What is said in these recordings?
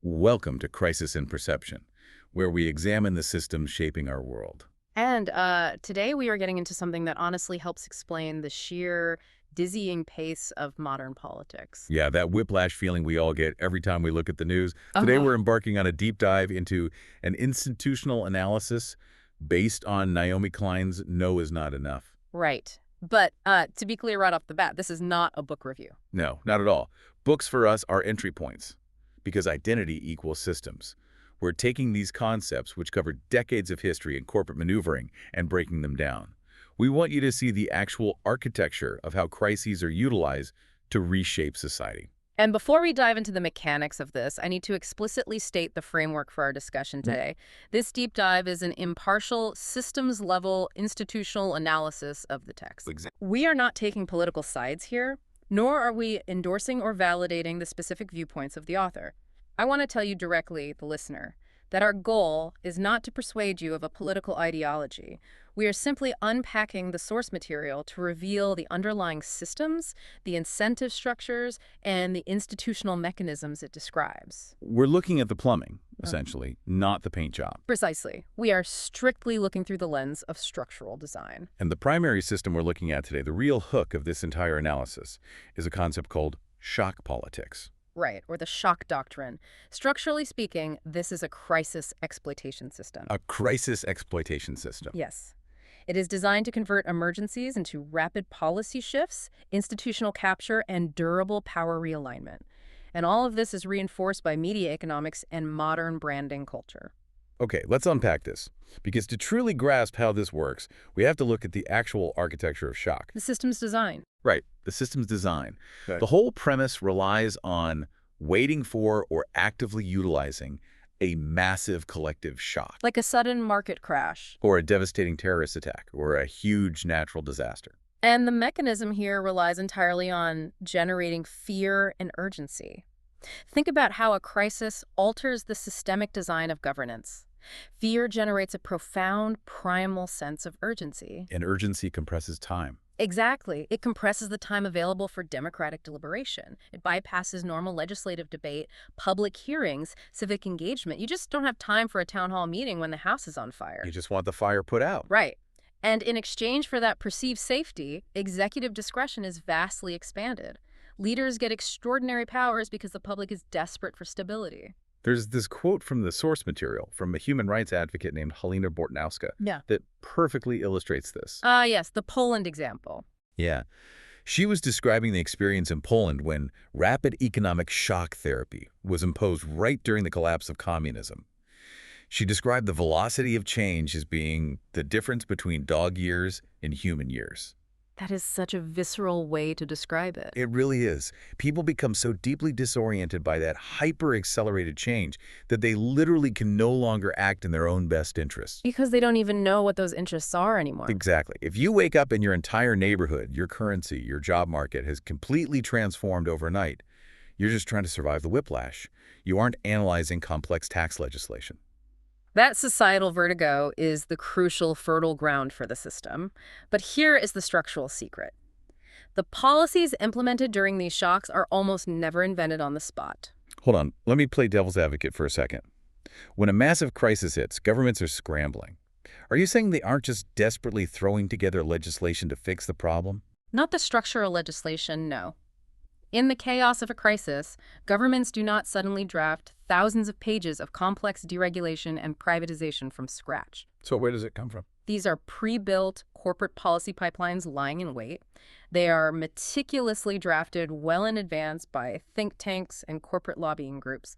Welcome to Crisis in Perception, where we examine the systems shaping our world. And today we are getting into something that honestly helps explain the sheer dizzying pace of modern politics. Yeah, that whiplash feeling we all get every time we look at the news. Today Oh, we're embarking on a deep dive into an institutional analysis based on Naomi Klein's No is Not Enough. right. But to be clear right off the bat, this is not a book review. No, not at all. Books for us are entry points, because identity equals systems. We're taking these concepts, which cover decades of history and corporate maneuvering, and breaking them down. We want you to see the actual architecture of how crises are utilized to reshape society. And before we dive into the mechanics of this, I need to explicitly state the framework for our discussion today. This deep dive is an impartial, systems-level, institutional analysis of the text. Exactly. We are not taking political sides here, nor are we endorsing or validating the specific viewpoints of the author. I want to tell you directly, the listener, that our goal is not to persuade you of a political ideology. We are simply unpacking the source material to reveal the underlying systems, the incentive structures, and the institutional mechanisms it describes. We're looking at the plumbing, essentially, not the paint job. Precisely. We are strictly looking through the lens of structural design. And the primary system we're looking at today, the real hook of this entire analysis, is a concept called shock politics. Right, or the shock doctrine. Structurally speaking, this is a crisis exploitation system. A crisis exploitation system. Yes. It is designed to convert emergencies into rapid policy shifts, institutional capture, and durable power realignment. And all of this is reinforced by media economics and modern branding culture. Okay, let's unpack this. Because to truly grasp how this works, we have to look at the actual architecture of shock. The system's design. Right, the system's design. Okay. The whole premise relies on waiting for or actively utilizing a massive collective shock, Like a sudden market crash. or a devastating terrorist attack, or a huge natural disaster. And the mechanism here relies entirely on generating fear and urgency. Think about how a crisis alters the systemic design of governance. Fear generates a profound, primal sense of urgency. And urgency compresses time. Exactly. It compresses the time available for democratic deliberation. It bypasses normal legislative debate, public hearings, civic engagement. You just don't have time for a town hall meeting when the house is on fire. You just want the fire put out. Right. And in exchange for that perceived safety, executive discretion is vastly expanded. Leaders get extraordinary powers because the public is desperate for stability. There's this quote from the source material from a human rights advocate named Halina Bortnowska Yeah. that perfectly illustrates this. Yes, the Poland example. Yeah. She was describing the experience in Poland when rapid economic shock therapy was imposed right during the collapse of communism. She described the velocity of change as being the difference between dog years and human years. That is such a visceral way to describe it. It really is. People become so deeply disoriented by that hyper-accelerated change that they literally can no longer act in their own best interests. Because they don't even know what those interests are anymore. Exactly. If you wake up and your entire neighborhood, your currency, your job market has completely transformed overnight, you're just trying to survive the whiplash. You aren't analyzing complex tax legislation. That societal vertigo is the crucial fertile ground for the system. But here is the structural secret. The policies implemented during these shocks are almost never invented on the spot. Hold on. Let me play devil's advocate for a second. When a massive crisis hits, governments are scrambling. Are you saying they aren't just desperately throwing together legislation to fix the problem? Not the structural legislation, no. In the chaos of a crisis, governments do not suddenly draft thousands of pages of complex deregulation and privatization from scratch. So where does it come from? These are pre-built corporate policy pipelines lying in wait. They are meticulously drafted well in advance by think tanks and corporate lobbying groups.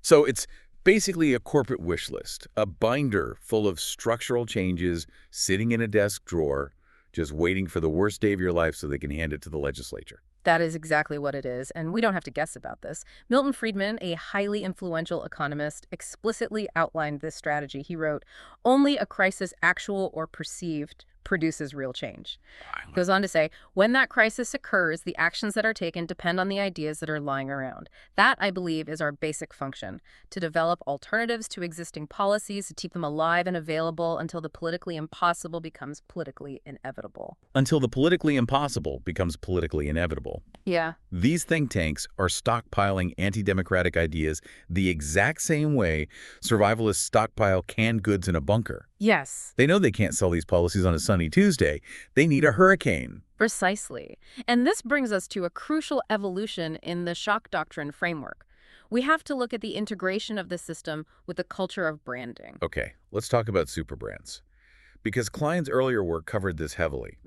So it's basically a corporate wish list, a binder full of structural changes sitting in a desk drawer, just waiting for the worst day of your life so they can hand it to the legislature. That is exactly what it is, and we don't have to guess about this. Milton Friedman, a highly influential economist, explicitly outlined this strategy. He wrote, "Only a crisis, actual or perceived, produces real change. Violent. Goes on to say, when that crisis occurs, the actions that are taken depend on the ideas that are lying around. That, I believe, is our basic function, to develop alternatives to existing policies, to keep them alive and available until the politically impossible becomes politically inevitable. Until the politically impossible becomes politically inevitable. Yeah. These think tanks are stockpiling anti-democratic ideas the exact same way survivalists stockpile canned goods in a bunker. Yes. They know they can't sell these policies on a sunny Tuesday. They need a hurricane. Precisely. And this brings us to a crucial evolution in the shock doctrine framework. We have to look at the integration of the system with the culture of branding. Okay, let's talk about superbrands. Because Klein's earlier work covered this heavily.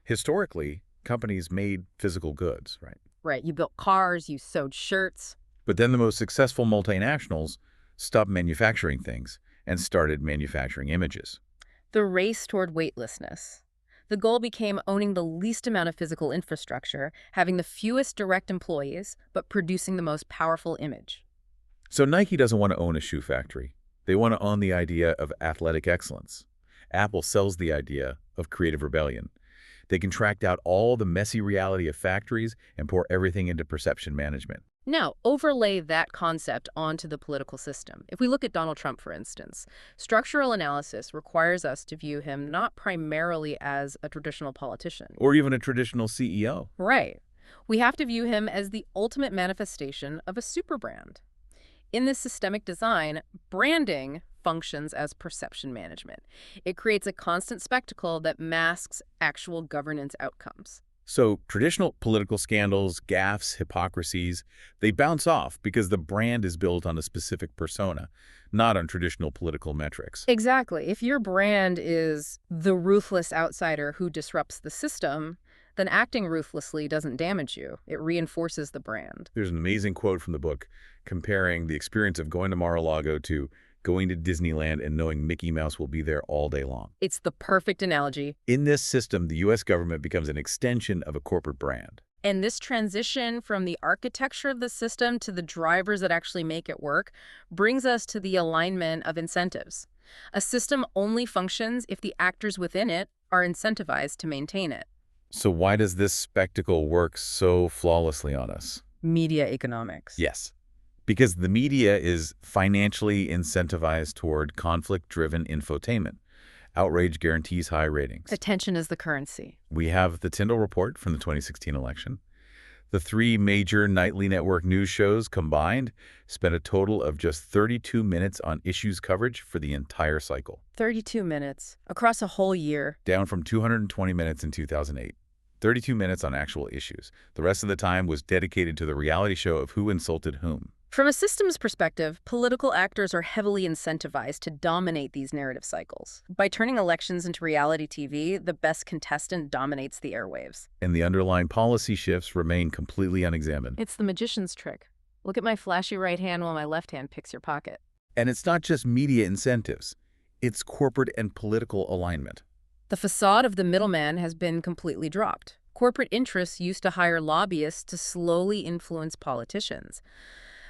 Historically, companies made physical goods, right? Right. You built cars, you sewed shirts. But then the most successful multinationals stopped manufacturing things and started manufacturing images. The race toward weightlessness. The goal became owning the least amount of physical infrastructure, having the fewest direct employees, but producing the most powerful image. So Nike doesn't want to own a shoe factory. They want to own the idea of athletic excellence. Apple sells the idea of creative rebellion. They contract out all the messy reality of factories and pour everything into perception management. Now, overlay that concept onto the political system. If we look at Donald Trump, for instance, structural analysis requires us to view him not primarily as a traditional politician. Or even a traditional CEO. Right. We have to view him as the ultimate manifestation of a superbrand. In this systemic design, branding functions as perception management. It creates a constant spectacle that masks actual governance outcomes. So traditional political scandals, gaffes, hypocrisies, they bounce off because the brand is built on a specific persona, not on traditional political metrics. Exactly. If your brand is the ruthless outsider who disrupts the system, then acting ruthlessly doesn't damage you. It reinforces the brand. There's an amazing quote from the book comparing the experience of going to Mar-a-Lago to going to Disneyland and knowing Mickey Mouse will be there all day long. It's the perfect analogy. In this system, the U.S. government becomes an extension of a corporate brand. And this transition from the architecture of the system to the drivers that actually make it work brings us to the alignment of incentives. A system only functions if the actors within it are incentivized to maintain it. So why does this spectacle work so flawlessly on us? Media economics. Yes. Because the media is financially incentivized toward conflict-driven infotainment. Outrage guarantees high ratings. Attention is the currency. We have the Tyndall Report from the 2016 election. The 3 major nightly network news shows combined spent a total of just 32 minutes on issues coverage for the entire cycle. 32 minutes across a whole year. Down from 220 minutes in 2008. 32 minutes on actual issues. The rest of the time was dedicated to the reality show of who insulted whom. From a systems perspective, political actors are heavily incentivized to dominate these narrative cycles. By turning elections into reality TV, the best contestant dominates the airwaves. And the underlying policy shifts remain completely unexamined. It's the magician's trick. Look at my flashy right hand while my left hand picks your pocket. And it's not just media incentives. It's corporate and political alignment. The facade of the middleman has been completely dropped. Corporate interests used to hire lobbyists to slowly influence politicians.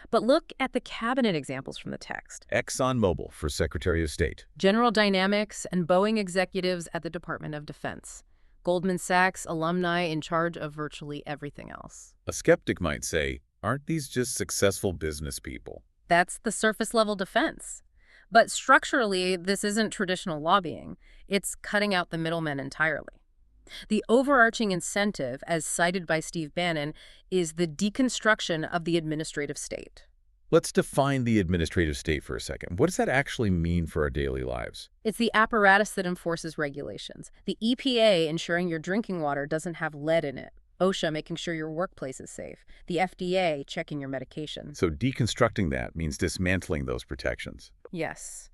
But look at the cabinet examples from the text. ExxonMobil for Secretary of State. General Dynamics and Boeing executives at the Department of Defense. Goldman Sachs alumni in charge of virtually everything else. A skeptic might say, aren't these just successful business people? That's the surface-level defense. But structurally, this isn't traditional lobbying. It's cutting out the middlemen entirely. The overarching incentive, as cited by Steve Bannon, is the deconstruction of the administrative state. Let's define the administrative state for a second. What does that actually mean for our daily lives? It's the apparatus that enforces regulations. The EPA ensuring your drinking water doesn't have lead in it. OSHA making sure your workplace is safe. The FDA checking your medication. So deconstructing that means dismantling those protections. Yes.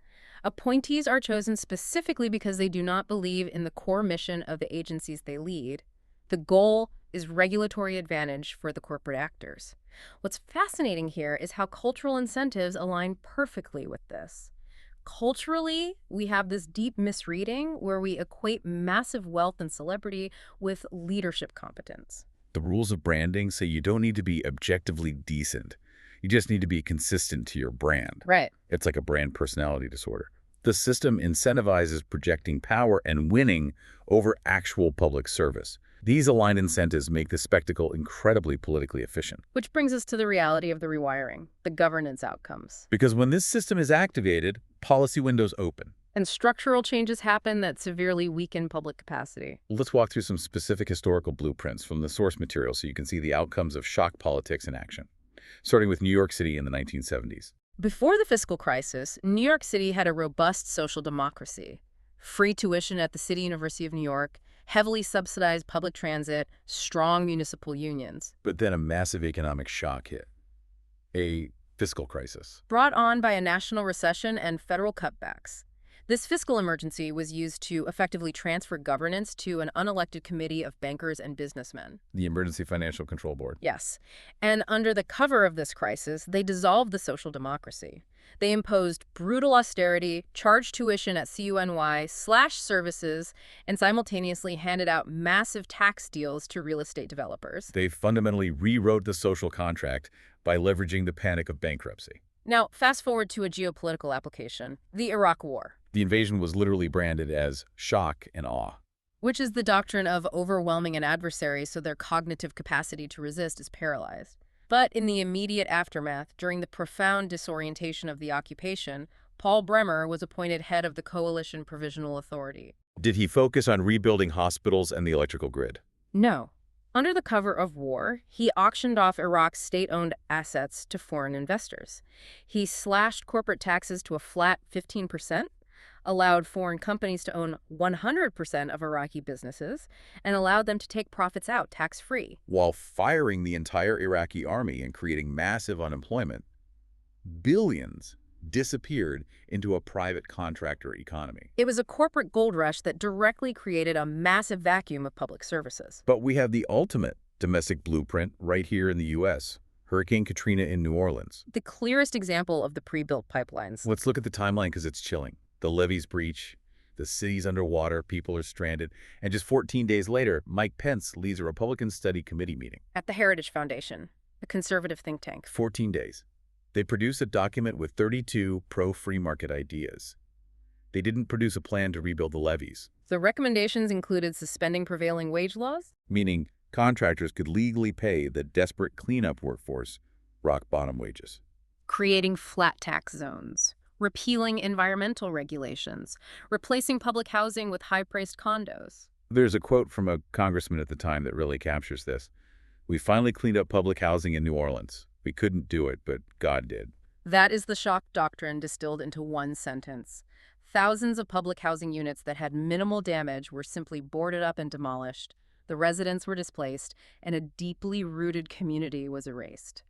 Appointees are chosen specifically because they do not believe in the core mission of the agencies they lead. The goal is regulatory advantage for the corporate actors. What's fascinating here is how cultural incentives align perfectly with this. Culturally, we have this deep misreading where we equate massive wealth and celebrity with leadership competence. The rules of branding say you don't need to be objectively decent. You just need to be consistent to your brand. Right. It's like a brand personality disorder. The system incentivizes projecting power and winning over actual public service. These aligned incentives make the spectacle incredibly politically efficient. Which brings us to the reality of the rewiring, the governance outcomes. Because when this system is activated, policy windows open. And structural changes happen that severely weaken public capacity. Let's walk through some specific historical blueprints from the source material so you can see the outcomes of shock politics in action, starting with New York City in the 1970s. Before the fiscal crisis, New York City had a robust social democracy. Free tuition at the City University of New York, heavily subsidized public transit, strong municipal unions. But then a massive economic shock hit. A fiscal crisis. Brought on by a national recession and federal cutbacks. This fiscal emergency was used to effectively transfer governance to an unelected committee of bankers and businessmen. The Emergency Financial Control Board. Yes. And under the cover of this crisis, they dissolved the social democracy. They imposed brutal austerity, charged tuition at CUNY, slashed services, and simultaneously handed out massive tax deals to real estate developers. They fundamentally rewrote the social contract by leveraging the panic of bankruptcy. Now, fast forward to a geopolitical application, the Iraq War. The invasion was literally branded as shock and awe. Which is the doctrine of overwhelming an adversary so their cognitive capacity to resist is paralyzed. But in the immediate aftermath, during the profound disorientation of the occupation, Paul Bremer was appointed head of the Coalition Provisional Authority. Did he focus on rebuilding hospitals and the electrical grid? No. Under the cover of war, he auctioned off Iraq's state-owned assets to foreign investors. He slashed corporate taxes to a flat 15%, allowed foreign companies to own 100% of Iraqi businesses, and allowed them to take profits out tax-free. While firing the entire Iraqi army and creating massive unemployment, billions disappeared into a private contractor economy. It was a corporate gold rush that directly created a massive vacuum of public services. But we have the ultimate domestic blueprint right here in the U.S., Hurricane Katrina in New Orleans. The clearest example of the pre-built pipelines. Let's look at the timeline because it's chilling. The levees breach, the city's underwater, people are stranded, and just 14 days later, Mike Pence leads a Republican study committee meeting. At the Heritage Foundation, a conservative think tank. 14 days. They produced a document with 32 pro-free market ideas. They didn't produce a plan to rebuild the levees. The recommendations included suspending prevailing wage laws, meaning contractors could legally pay the desperate cleanup workforce rock-bottom wages. Creating flat tax zones, repealing environmental regulations, replacing public housing with high-priced condos. There's a quote from a congressman at the time that really captures this. "We finally cleaned up public housing in New Orleans. We couldn't do it, but God did." That is the shock doctrine distilled into one sentence. Thousands of public housing units that had minimal damage were simply boarded up and demolished. The residents were displaced, and a deeply rooted community was erased.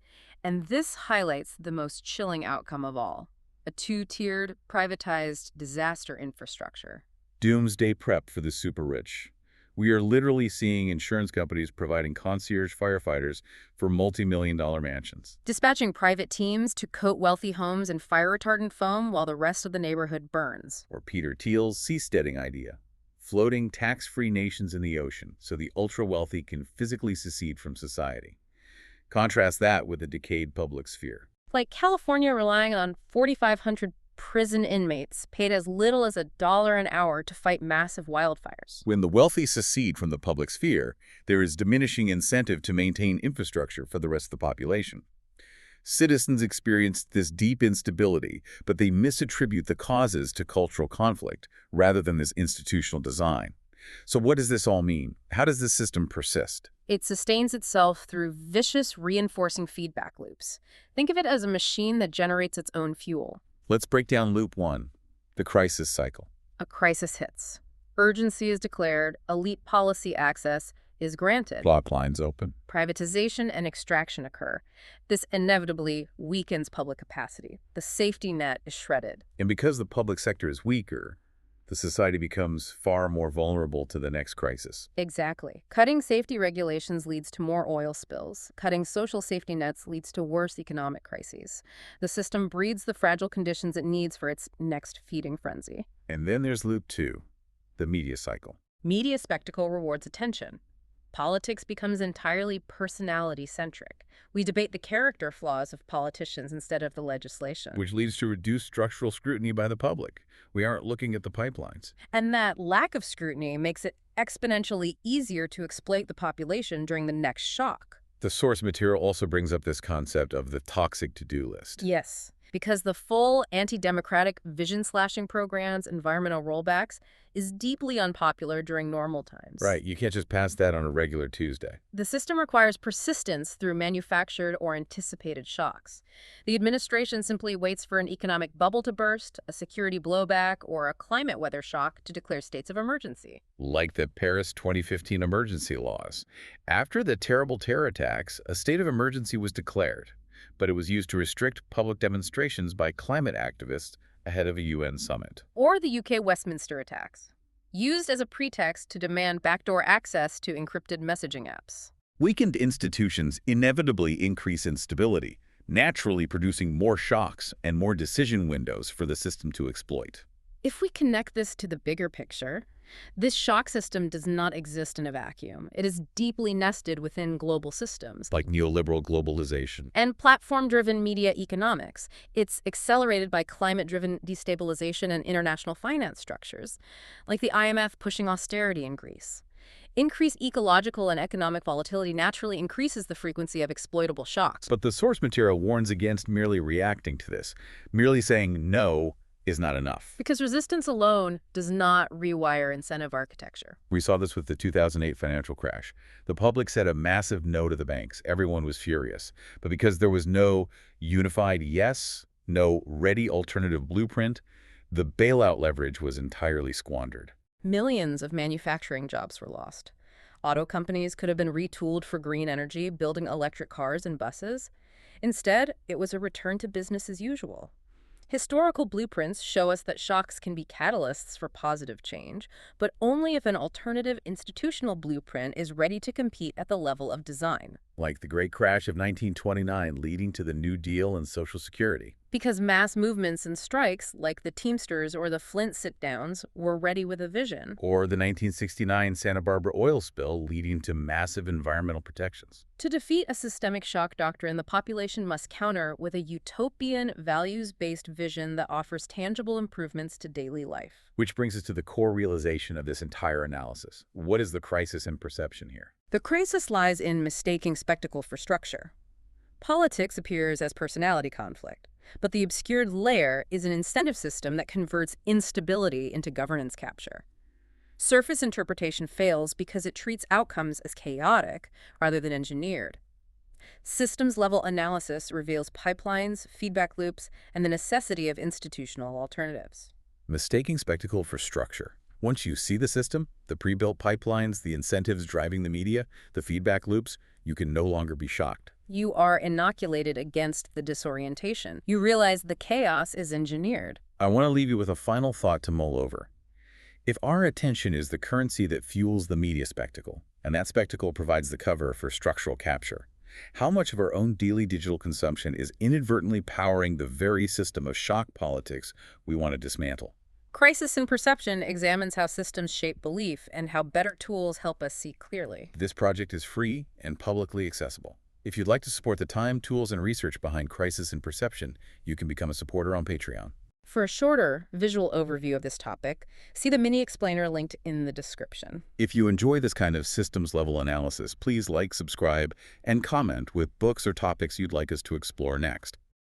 And this highlights the most chilling outcome of all: a two-tiered, privatized disaster infrastructure. Doomsday prep for the super rich. We are literally seeing insurance companies providing concierge firefighters for multi-million-dollar mansions. Dispatching private teams to coat wealthy homes in fire-retardant foam while the rest of the neighborhood burns. Or Peter Thiel's seasteading idea. Floating tax-free nations in the ocean so the ultra-wealthy can physically secede from society. Contrast that with the decayed public sphere. Like California relying on 4,500 prison inmates paid as little as $1 an hour to fight massive wildfires. When the wealthy secede from the public sphere, there is diminishing incentive to maintain infrastructure for the rest of the population. Citizens experience this deep instability, but they misattribute the causes to cultural conflict rather than this institutional design. So what does this all mean? How does this system persist? It sustains itself through vicious reinforcing feedback loops. Think of it as a machine that generates its own fuel. Let's break down loop 1, the crisis cycle. A crisis hits. Urgency is declared. Elite policy access is granted. Block lines open. Privatization and extraction occur. This inevitably weakens public capacity. The safety net is shredded. And because the public sector is weaker, the society becomes far more vulnerable to the next crisis. Exactly. Cutting safety regulations leads to more oil spills. Cutting social safety nets leads to worse economic crises. The system breeds the fragile conditions it needs for its next feeding frenzy. And then there's loop 2, the media cycle. Media spectacle rewards attention. Politics becomes entirely personality-centric. We debate the character flaws of politicians instead of the legislation. which leads to reduced structural scrutiny by the public. We aren't looking at the pipelines. And that lack of scrutiny makes it exponentially easier to exploit the population during the next shock. The source material also brings up this concept of the toxic to-do list. Yes, because the full anti-democratic vision-slashing programs, environmental rollbacks, is deeply unpopular during normal times. Right, you can't just pass that on a regular Tuesday. The system requires persistence through manufactured or anticipated shocks. The administration simply waits for an economic bubble to burst, a security blowback, or a climate weather shock to declare states of emergency. Like the Paris 2015 emergency laws. After the terrible terror attacks, a state of emergency was declared, but it was used to restrict public demonstrations by climate activists ahead of a UN summit. Or the UK Westminster attacks, used as a pretext to demand backdoor access to encrypted messaging apps. Weakened institutions inevitably increase instability, naturally producing more shocks and more decision windows for the system to exploit. If we connect this to the bigger picture, this shock system does not exist in a vacuum. It is deeply nested within global systems. Like neoliberal globalization. And platform-driven media economics. It's accelerated by climate-driven destabilization and international finance structures, like the IMF pushing austerity in Greece. Increased ecological and economic volatility naturally increases the frequency of exploitable shocks. But the source material warns against merely reacting to this. Merely saying no is not enough. Because resistance alone does not rewire incentive architecture. We saw this with the 2008 financial crash. The public said a massive no to the banks. Everyone was furious. But because there was no unified yes, no ready alternative blueprint, the bailout leverage was entirely squandered. Millions of manufacturing jobs were lost. Auto companies could have been retooled for green energy, building electric cars and buses. Instead, it was a return to business as usual. Historical blueprints show us that shocks can be catalysts for positive change, but only if an alternative institutional blueprint is ready to compete at the level of design. Like the Great Crash of 1929 leading to the New Deal and Social Security. Because mass movements and strikes, like the Teamsters or the Flint sit-downs, were ready with a vision. Or the 1969 Santa Barbara oil spill leading to massive environmental protections. To defeat a systemic shock doctrine, the population must counter with a utopian, values-based vision that offers tangible improvements to daily life. Which brings us to the core realization of this entire analysis. What is the crisis in perception here? The crisis lies in mistaking spectacle for structure. Politics appears as personality conflict, but the obscured layer is an incentive system that converts instability into governance capture. Surface interpretation fails because it treats outcomes as chaotic rather than engineered. Systems-level analysis reveals pipelines, feedback loops, and the necessity of institutional alternatives. Mistaking spectacle for structure. Once you see the system, the pre-built pipelines, the incentives driving the media, the feedback loops, you can no longer be shocked. You are inoculated against the disorientation. You realize the chaos is engineered. I want to leave you with a final thought to mull over. If our attention is the currency that fuels the media spectacle, and that spectacle provides the cover for structural capture, how much of our own daily digital consumption is inadvertently powering the very system of shock politics we want to dismantle? Crisis in Perception examines how systems shape belief and how better tools help us see clearly. This project is free and publicly accessible. If you'd like to support the time, tools, and research behind Crisis in Perception, you can become a supporter on Patreon. For a shorter visual overview of this topic, see the mini explainer linked in the description. If you enjoy this kind of systems-level analysis, please like, subscribe, and comment with books or topics you'd like us to explore next.